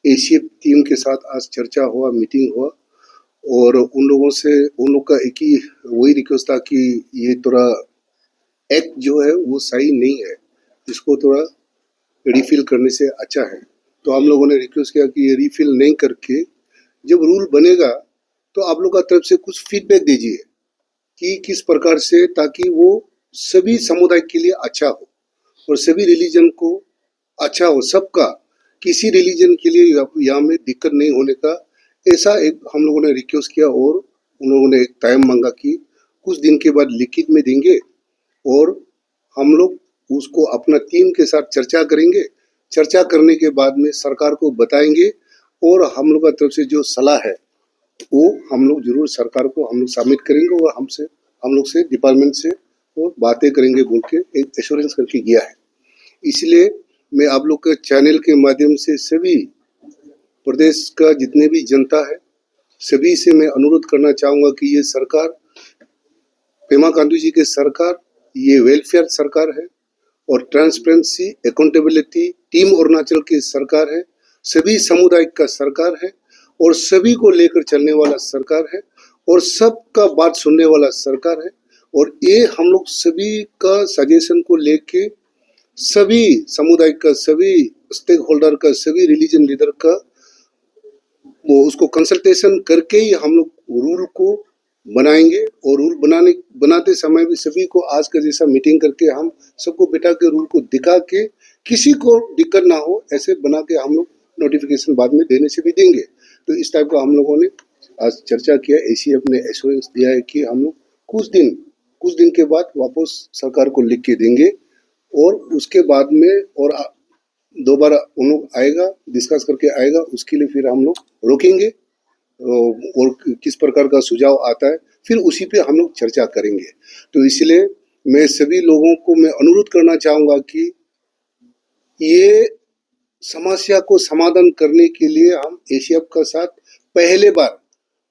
एशियप team के साथ आज चर्चा हुआ, मीटिंग हुआ और उन लोगों से उन लोग का एक ही वही रिक्वेस्ट था कि ये थोड़ा एक्ट जो है वो सही नहीं है, इसको थोड़ा रिफिल करने से अच्छा है। तो हम लोगों ने रिक्वेस्ट किया कि ये रिफिल नहीं करके जब रूल बनेगा तो आप लोग का तरफ से कुछ फीडबैक दीजिए कि किस प्रकार से, ताकि वो सभी समुदाय के लिए अच्छा हो और सभी रिलीजन को अच्छा हो, सबका, किसी रिलीजन के लिए यहाँ में दिक्कत नहीं होने का, ऐसा एक हम लोगों ने रिक्वेस्ट किया और उन लोगों ने एक टाइम मांगा कि कुछ दिन के बाद लिखित में देंगे और हम लोग उसको अपना टीम के साथ चर्चा करेंगे। चर्चा करने के बाद में सरकार को बताएंगे और हम लोग का तरफ से जो सलाह है वो हम लोग जरूर सरकार को हम लोग सबमिट करेंगे और हम लोग से डिपार्टमेंट से वो बातें करेंगे बोल के एक एश्योरेंस करके गया है। इसलिए मैं आप लोग के चैनल के माध्यम से सभी प्रदेश का जितने भी जनता है सभी से मैं अनुरोध करना चाहूँगा कि ये सरकार, पेमा खांडू जी की सरकार, ये वेलफेयर सरकार है और ट्रांसपेरेंसी, अकाउंटेबिलिटी, टीम अरुणाचल की सरकार है, सभी समुदाय का सरकार है और सभी को लेकर चलने वाला सरकार है और सबका बात सुनने वाला सरकार है। और ये हम लोग सभी का सजेशन को लेके सभी समुदाय का, सभी स्टेक होल्डर का, सभी रिलीजन लीडर का वो उसको कंसल्टेशन करके ही हम लोग रूल को बनाएंगे और रूल बनाते समय भी सभी को आज का जैसा मीटिंग करके हम सबको बिठा के रूल को दिखा के किसी को दिक्कत ना हो ऐसे बना के हम लोग नोटिफिकेशन बाद में देने से भी देंगे। तो इस टाइप का हम लोगों ने आज चर्चा किया। एसीएफ ने एश्योरेंस दिया है कि हम लोग कुछ दिन के बाद वापस सरकार को लिख के देंगे और उसके बाद में और दोबारा उन लोग आएगा, डिस्कस करके आएगा, उसके लिए फिर हम लोग रोकेंगे और किस प्रकार का सुझाव आता है फिर उसी पे हम लोग चर्चा करेंगे। तो इसलिए मैं सभी लोगों को मैं अनुरोध करना चाहूँगा कि ये समस्या को समाधान करने के लिए हम एशियप का साथ पहले बार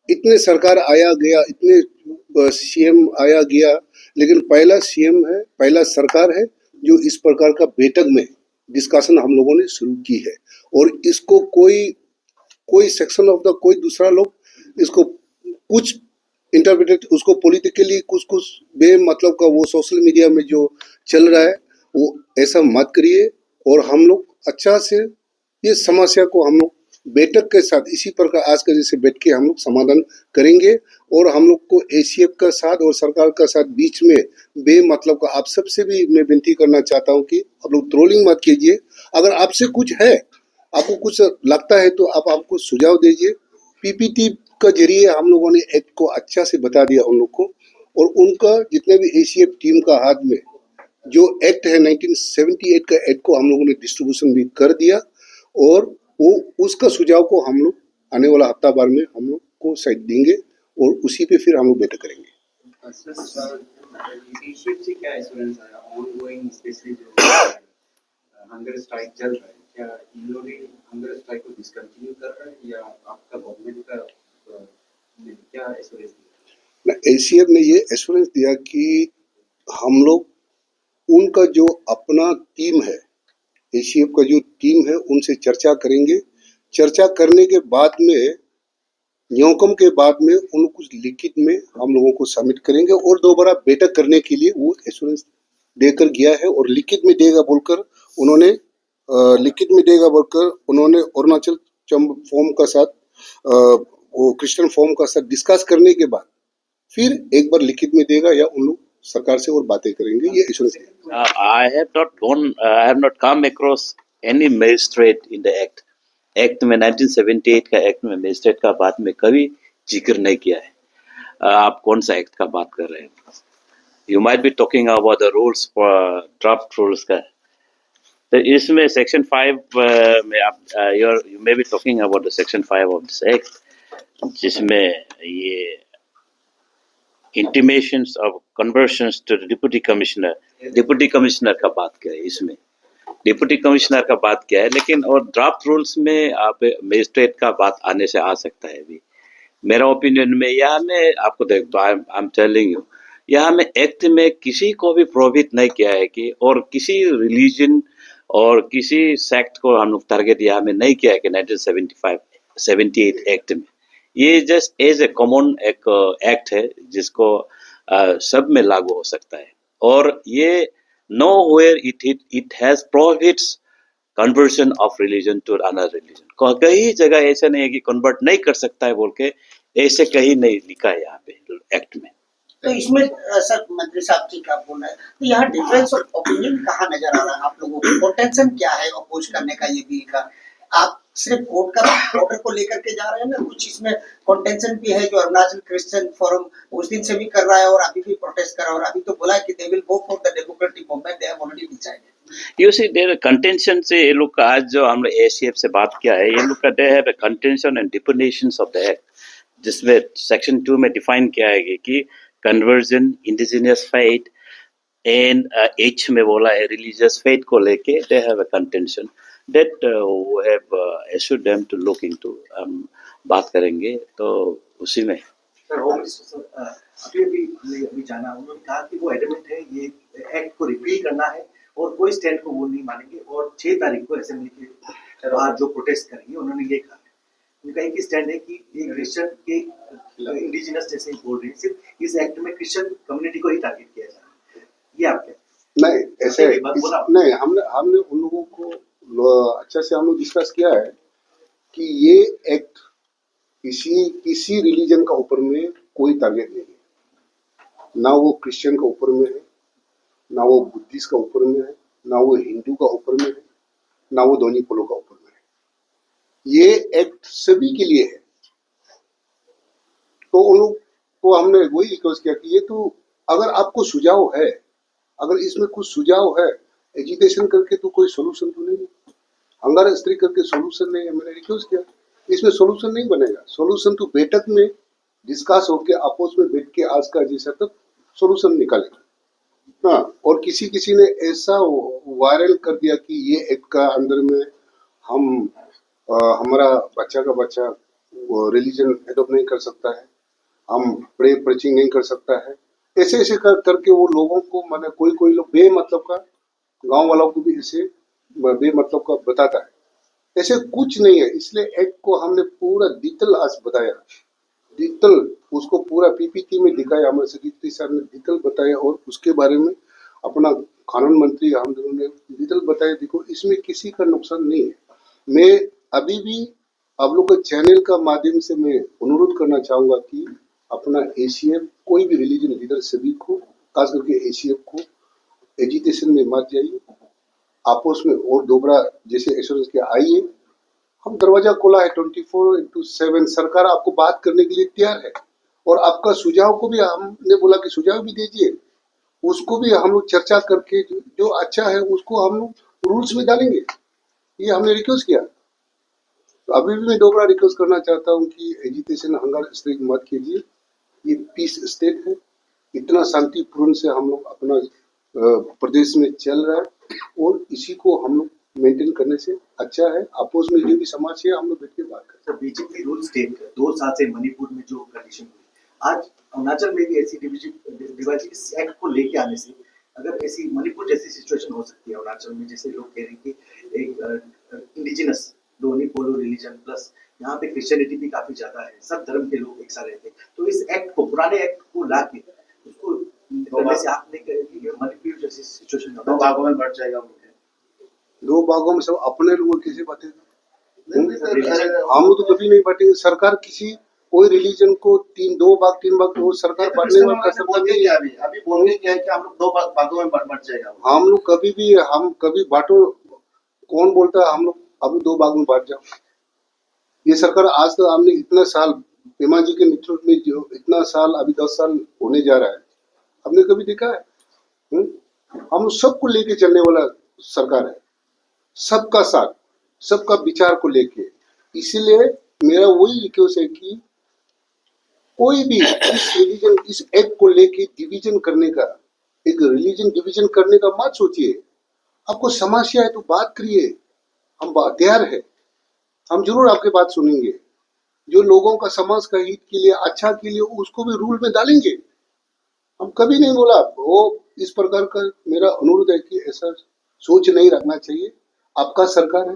इतने सरकार आया गया, इतने सीएम आया गया, लेकिन पहला सीएम है, पहला सरकार है जो इस प्रकार का बैठक में डिस्कशन हम लोगों ने शुरू की है और इसको कोई सेक्शन ऑफ द कोई दूसरा लोग इसको कुछ इंटरप्रेट उसको पॉलिटिकली कुछ बेमतलब का वो सोशल मीडिया में जो चल रहा है वो ऐसा मत करिए और हम लोग अच्छा से ये समस्या को हम लोग बैठक के साथ इसी प्रकार आज का जैसे बैठ के हम लोग समाधान करेंगे और हम लोग को एसीएफ का साथ और सरकार का साथ बीच में बेमतलब का आप सबसे भी मैं विनती करना चाहता हूँ कि आप लोग ट्रोलिंग मत कीजिए। अगर आपसे कुछ है, आपको कुछ लगता है तो आप हमको सुझाव दीजिए। पीपीटी का जरिए हम लोगों ने एक्ट को अच्छा से बता दिया उन लोग को और उनका जितने भी एसीएफ टीम का हाथ में जो एक्ट है 1978 का एक्ट को हम लोगों ने डिस्ट्रीब्यूशन भी कर दिया और वो उसका सुझाव को हम लोग आने वाला हफ्ता भर में हम लोग को साइड देंगे और उसी पे फिर हम लोग बैठक करेंगे। क्या एश्योरेंस आया ऑनगोइंग, स्पेशली जो हंगर स्ट्राइक चल रहा है, क्या इन लोग हंगर स्ट्राइक को डिसकंटिन्यू कर रहे हैं या आपका गवर्नमेंट का क्या एश्योरेंस दिया? एसीएफ ने ये एश्योरेंस दिया कि हम लोग उनका जो अपना टीम है, एसीएफ का जो टीम है उनसे चर्चा करेंगे। चर्चा करने के बाद में न्योकम के बाद में उन कुछ लिखित में हम लोगों को सबमिट करेंगे और दोबारा बैठक करने के लिए वो एश्योरेंस देकर गया है और लिखित में देगा बोलकर उन्होंने अरुणाचल फॉर्म का साथ वो क्रिश्चियन फॉर्म का साथ डिस्कस करने के बाद फिर एक बार लिखित में देगा या उन लोग सरकार से और बातें करेंगे। ये assurance I have not come across any magistrate in the act. Act में 1978 का एक्ट में मजिस्ट्रेट का बात में कभी जिक्र नहीं किया है। आप कौन सा एक्ट का बात कर रहे हैं? You might be talking about the rules for draft rules का। तो इसमें सेक्शन 5 में आप you may be talking about the section 5 of this act जिसमें ये intimations of conversions to the deputy commissioner का बात किया है। इसमें डिप्टी कमिश्नर का बात किया है, लेकिन और ड्राफ्ट रूल्स में आप मजिस्ट्रेट का बात आने से आ सकता है। भी मेरा ओपिनियन में यहाँ में आपको देखो आई एम टेलिंग यू, यहाँ में एक्ट में किसी को भी प्रोहिबिट नहीं किया है कि और किसी रिलीजन और किसी सेक्ट को हम लोग टारगेट यहाँ में नहीं किया है कि 1978 एक्ट में। ये जस्ट एज ए कॉमन एक एक्ट है जिसको सब में लागू हो सकता है, और ये nowhere it has prohibits conversion of religion to another religion. कई जगह ऐसा नहीं है कि कन्वर्ट नहीं कर सकता है बोल के, ऐसे कहीं नहीं लिखा है यहाँ पे एक्ट में। तो इसमें सर मंत्री साहब ठीक आप बोल रहे हैं, तो यहाँ डिफरेंस ऑफ ओपिनियन कहाँ नजर आ रहा है आप लोगों को? कंटेंशन क्या है अपोज करने का ये बिल का? आप सिर्फ वोट का वोटर को लेकर के जा रहे हैं ना, कुछ इसमें कंटेंशन भी है जो अरुणाचल क्रिश्चियन फोरम उस दिन से भी कर रहा है और अभी भी प्रोटेस्ट कर रहा है, और अभी तो बोला है कि they will go for the democratic movement, they have already decided. You see their contention से ये लोग का आज जो हम लोग एसीएफ से बात किया है, ये लोग का they have contention and definitions of the act, जिसमें सेक्शन 2 में डिफाइन किया है कि conversion, indigenous faith and H में बोला है रिलीजियस फेथ को लेके they have a contention that we have assured them to look into. हम बात करेंगे तो उसी में। सर होम मिनिस्टर सर हमने अभी जाना, उन्होंने कहा कि वो एडमेंट है ये एक्ट को रिपील करना है और कोई स्टैंड को वो नहीं मानेंगे, और 6 तारीख को असेंबली के बाहर जो प्रोटेस्ट करेंगे उन्होंने ये कहा है। उनका एक ही स्टैंड है कि ये क्रिश्चियन के इंडिजिनस जैसे बोल रहे हैं, सिर्फ इस एक्ट में क्रिश्चियन कम्युनिटी को ही टारगेट किया जा रहा है, ये आप क्या? नहीं ऐसे नहीं, हमने उन लोगों को अच्छा से हम लोग डिस्कस किया है कि ये एक्ट किसी रिलीजन का ऊपर में कोई टारगेट नहीं है, ना वो क्रिश्चियन का ऊपर में है, ना वो बुद्धिस्ट का ऊपर में है, ना वो हिंदू का ऊपर में है, ना वो दोनी पोलो का ऊपर में है। ये एक्ट सभी के लिए है। तो उन लोग को हमने वही रिक्वेस्ट किया कि ये तो अगर आपको सुझाव है, अगर इसमें कुछ सुझाव है, एजुकेशन करके तो कोई सोल्यूशन तो नहीं है, अंगार स्त्री करके सोल्यूशन नहीं है। मैंने रिक्वेस्ट किया इसमें सोल्यूशन नहीं बनेगा, सोल्यूशन तो बैठक में डिस्कस होकर आपस में बैठ के आज का जैसा तक सोल्यूशन निकालेगा। हाँ, और किसी ने ऐसा वायरल कर दिया कि ये एक्ट का अंदर में हम हमारा बच्चा का बच्चा रिलीजन एडॉप्ट नहीं कर सकता है, हम प्रे प्रीचिंग नहीं कर सकता है, ऐसे करके वो लोगों को माने कोई लोग बेमतलब का, गांव वालों को भी ऐसे बेमतलब का बताता है। ऐसे कुछ नहीं है, इसलिए एक्ट को हमने पूरा डिटेल आज बताया, डिटेल उसको पूरा पीपीटी में दिखाया, हमारे सेक्रेटरी साहब ने डिटेल बताया, और उसके बारे में अपना कानून मंत्री हम दोनों ने डिटेल बताया। देखो इसमें किसी का नुकसान नहीं है। मैं अभी भी आप लोग के चैनल का माध्यम से मैं अनुरोध करना चाहूंगा कि अपना एसीएफ कोई भी रिलीजन लीडर सभी को, खास करके एसीएफ को एजुकेशन में मत जाइए, आपस में और दोबारा जैसे एश्योरेंस के आइए। हम दरवाजा खोला है 24/7, सरकार आपको बात करने के लिए तैयार है, और आपका सुझाव को भी हमने बोला कि सुझाव भी दीजिए, उसको भी हम लोग चर्चा करके जो अच्छा है उसको हम लोग रूल्स में डालेंगे। ये हमने रिक्वेस्ट किया। तो अभी भी मैं दोबारा रिक्वेस्ट करना चाहता हूँ कि एजुकेशन हंगर स्ट्रिक मत कीजिए, ये पीस स्टेट है, इतना शांतिपूर्ण से हम लोग अपना प्रदेश में चल रहा है, और इसी को हम लोग मेंटेन करने से अच्छा है। आपस में जो भी समाज है हम लोग बैठ के बात करते हैं। बीजेपी रूल स्टेट 2 साल से मणिपुर में जो कंडीशन हुई, आज अरुणाचल में भी ऐसी डिवाइड इस एक्ट को लेके आने से अगर ऐसी मणिपुर जैसी सिचुएशन हो सकती है अरुणाचल में, जैसे लोग कह रहे हैं कि एक इंडिजिनस दोनी पोलो रिलीजन प्लस यहाँ पे क्रिश्चियनिटी भी काफी ज्यादा है, सब धर्म के लोग एक साथ रहते हैं, तो इस एक्ट को, पुराने एक्ट को ला के उसको करने से आपने मणिपुर जैसी सिचुएशन 2 भागों में बढ़ जाएगा। 2 भागों में सब अपने लोग कैसे बांटेगा? हम लोग तो कभी नहीं बांटेंगे। सरकार किसी कोई रिलीजन को 2 भाग 3 भाग वो सरकार बांटने में कर सकता नहीं है। अभी बोलने क्या है कि हम लोग 2 भागों में बढ़ जाएगा। हम लोग कभी बांटो, कौन बोलता है हम लोग अभी 2 भाग में बांट जाओ? ये सरकार आज तक हमने इतना साल पेमा जी के नेतृत्व में जो इतना साल, अभी 10 साल होने जा रहा है, हमने कभी देखा है? हम सबको लेके चलने वाला सरकार है, सबका साथ, सबका विचार को लेके। इसीलिए मेरा वही रिक्वेस्ट है कि कोई भी इस रिलीजन, इस एक्ट को लेके डिवीजन करने का, एक रिलीजन डिवीजन करने का मत सोचिए। आपको समस्या है तो बात करिए, हम तैयार है, हम जरूर आपके बात सुनेंगे। जो लोगों का समाज का हित के लिए, अच्छा के लिए, उसको भी रूल में डालेंगे। हम कभी नहीं बोला वो इस प्रकार का। मेरा अनुरोध है कि ऐसा सोच नहीं रखना चाहिए। आपका सरकार है,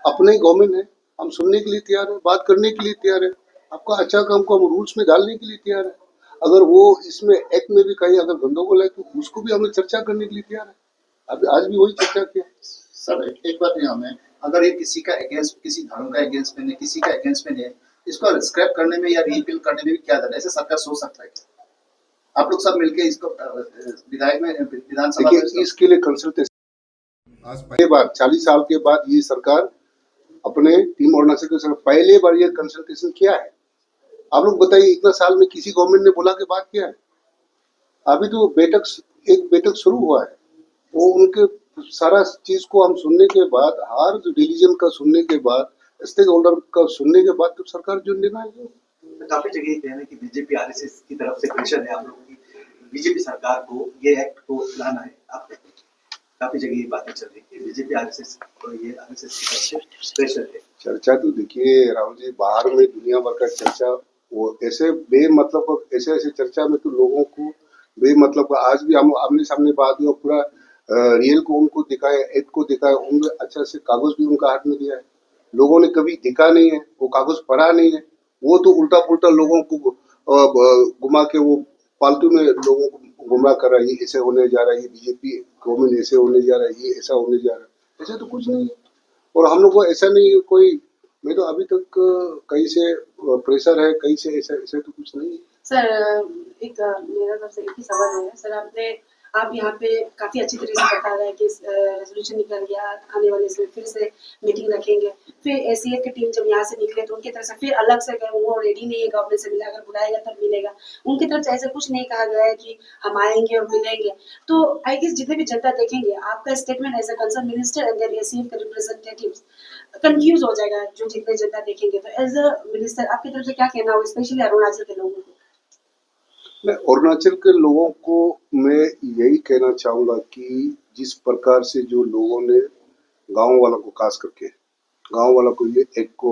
अपने ही गवर्नमेंट है, हम सुनने के लिए तैयार है, बात करने के लिए तैयार है। आपका अच्छा काम को हम रूल्स में डालने के लिए तैयार है। अगर वो इसमें एक्ट में भी कहीं अगर गंदरगोल है तो उसको भी हमें चर्चा करने के लिए तैयार है। अभी आज भी वही चर्चा किया। सर एक बात यहाँ में, अगर ये किसी का अगेंस्ट, किसी धर्म का अगेंस्ट में नहीं, किसी का अगेंस्ट में नहीं है, इसको स्क्रैप करने में या रीबिल करने में भी क्या जाता है, ऐसे सरकार सोच सकता है क्या? आप लोग सब मिलके इसको विधायक में, विधानसभा में देखिए, इसके लिए कंसल्टेशन आज पहली बार 40 साल के बाद ये सरकार अपने टीम अरुणाचल के सरकार पहले बार ये कंसल्टेशन किया है। आप लोग बताइए, इतना साल में किसी गवर्नमेंट ने बुला के बात किया है? अभी तो एक बैठक शुरू हुआ है, वो उनके सारा चीज को हम सुनने के बाद, हर रिलीजन का सुनने के बाद, स्टेक होल्डर का सुनने के बाद तो सरकार जो निर्णय लेगी। काफी जगह ये कहना है कि बीजेपी आरएसएस की तरफ से प्रेशर है आप लोगों की, बीजेपी सरकार को ये एक्ट को लाना है। आप काफी जगह ये बातें चल रही है बीजेपी आरएसएस और ये आरएसएस की तरफ से प्रेशर है। चर्चा तो देखिए राहुल जी, बाहर में दुनिया भर का चर्चा, वो ऐसे बेमतलब ऐसे चर्चा में तो लोगों को बेमतलब आज भी हम आमने सामने बात हुआ, पूरा रियल को उनको दिखाया, एक्ट को दिखाया, उनको अच्छा से कागज भी उनका हाथ में दिया है। लोगों ने कभी दिखा नहीं है, वो कागज पढ़ा नहीं है, वो तो उल्टा पुल्टा लोगों को घुमा के वो फालतू में लोगों को गुमराह कर रहा है। ये ऐसे होने जा रहा है, ये बीजेपी गवर्नमेंट ऐसे होने जा रहा है, ये ऐसा होने जा रहा है। ऐसा तो कुछ नहीं है, और हम लोग को ऐसा नहीं है कोई, मैं तो अभी तक कहीं से प्रेशर है, कहीं से ऐसा ऐसा तो कुछ नहीं है। सर एक मेरा तरफ से एक ही सवाल है सर, आप यहाँ पे काफी अच्छी तरीके से बता रहे हैं कि रेजोल्यूशन निकल गया, आने वाले इसमें फिर से मीटिंग रखेंगे, फिर एसीएफ की टीम जब यहाँ से निकले तो उनकी तरफ से फिर अलग से गए, वो रेडी नहीं है गवर्नमेंट से मिला, अगर बुलाएगा तब मिलेगा। उनकी तरफ से ऐसा कुछ नहीं कहा गया है कि हम आएंगे और मिलेंगे। तो आई गेस जितने भी जनता देखेंगे आपका statement as a concern minister and then ACF का रिप्रेजेंटेटिव कंफ्यूज हो जाएगा जो जितने जनता देखेंगे। तो एज अ मिनिस्टर आपकी तरफ से क्या कहना होगा, स्पेशली अरुणाचल के लोगों को? अरुणाचल के लोगों को मैं यही कहना चाहूंगा कि जिस प्रकार से जो लोगों ने गांव वालों को, खास करके गांव वालों को ये एक्ट को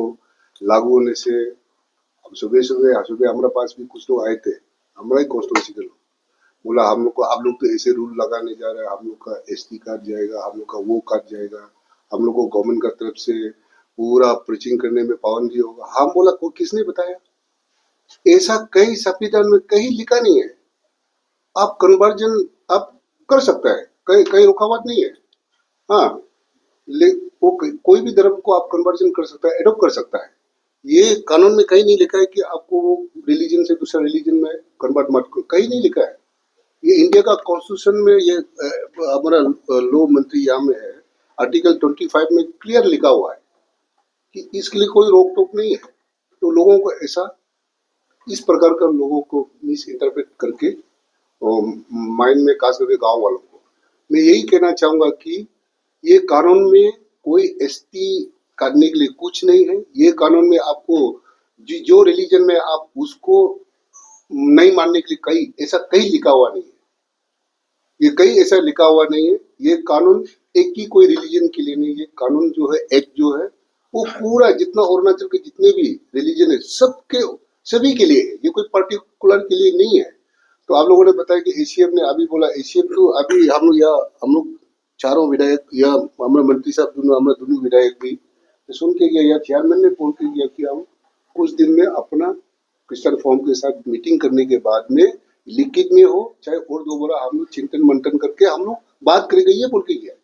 लागू होने से, अब सुबह हमारे पास भी कुछ लोग आए थे, हमारा ही कॉन्स्टिट्यूंसी के लोग, बोला हम लोग को आप लोग तो ऐसे रूल लगाने जा रहे हैं, हम लोग का एसटी काट जाएगा, हम लोग का वो काट जाएगा, हम लोग को गवर्नमेंट का तरफ से पूरा प्रीचिंग करने में पाबंदी होगा। हम बोला को किसने बताया? ऐसा कहीं संविधान में कहीं लिखा नहीं है। आप कन्वर्जन आप कर सकता है, कहीं रुकावट नहीं है। हाँ, वो कोई भी धर्म को आप कन्वर्जन कर सकता है, एडॉप्ट कर सकता है। ये कानून में कहीं नहीं लिखा है कि आपको वो रिलीजन से दूसरा रिलीजन में कन्वर्ट मत करो, कहीं नहीं लिखा है। ये इंडिया का कॉन्स्टिट्यूशन में, ये हमारा लॉ मंत्री यहाँ में है, आर्टिकल 25 में क्लियर लिखा हुआ है कि इसके लिए कोई रोक टोक नहीं है। तो लोगों को ऐसा, इस प्रकार का लोगों को मिस इंटरप्रेट करके माइंड में, खास करके गांव वालों को मैं यही कहना चाहूंगा कि ये कानून में कोई एसटी काटने के लिए कुछ नहीं है। ये कानून में आपको जो रिलीजन में आप उसको नहीं मानने के लिए कहीं लिखा हुआ नहीं है। ये कहीं ऐसा लिखा हुआ नहीं है। ये कानून एक ही कोई रिलीजन के लिए नहीं है। कानून जो है, एक्ट जो है, वो पूरा जितना अरुणाचल के जितने भी रिलीजन है सभी के लिए है। ये कोई पर्टिकुलर के लिए नहीं है। तो आप लोगों ने बताया कि एसीएफ ने अभी बोला, एसीएफ तो अभी हम लोग चारों विधायक या हमारे मंत्री साहब दोनों विधायक भी सुन के गया, या चेयरमैन ने फोन के गया कि हम कुछ दिन में अपना क्रिश्चियन फॉर्म के साथ मीटिंग करने के बाद में लिखित में हो चाहे और दोबारा हम लोग चिंतन मंथन करके हम लोग बात करेंगे, ये बोल के गया।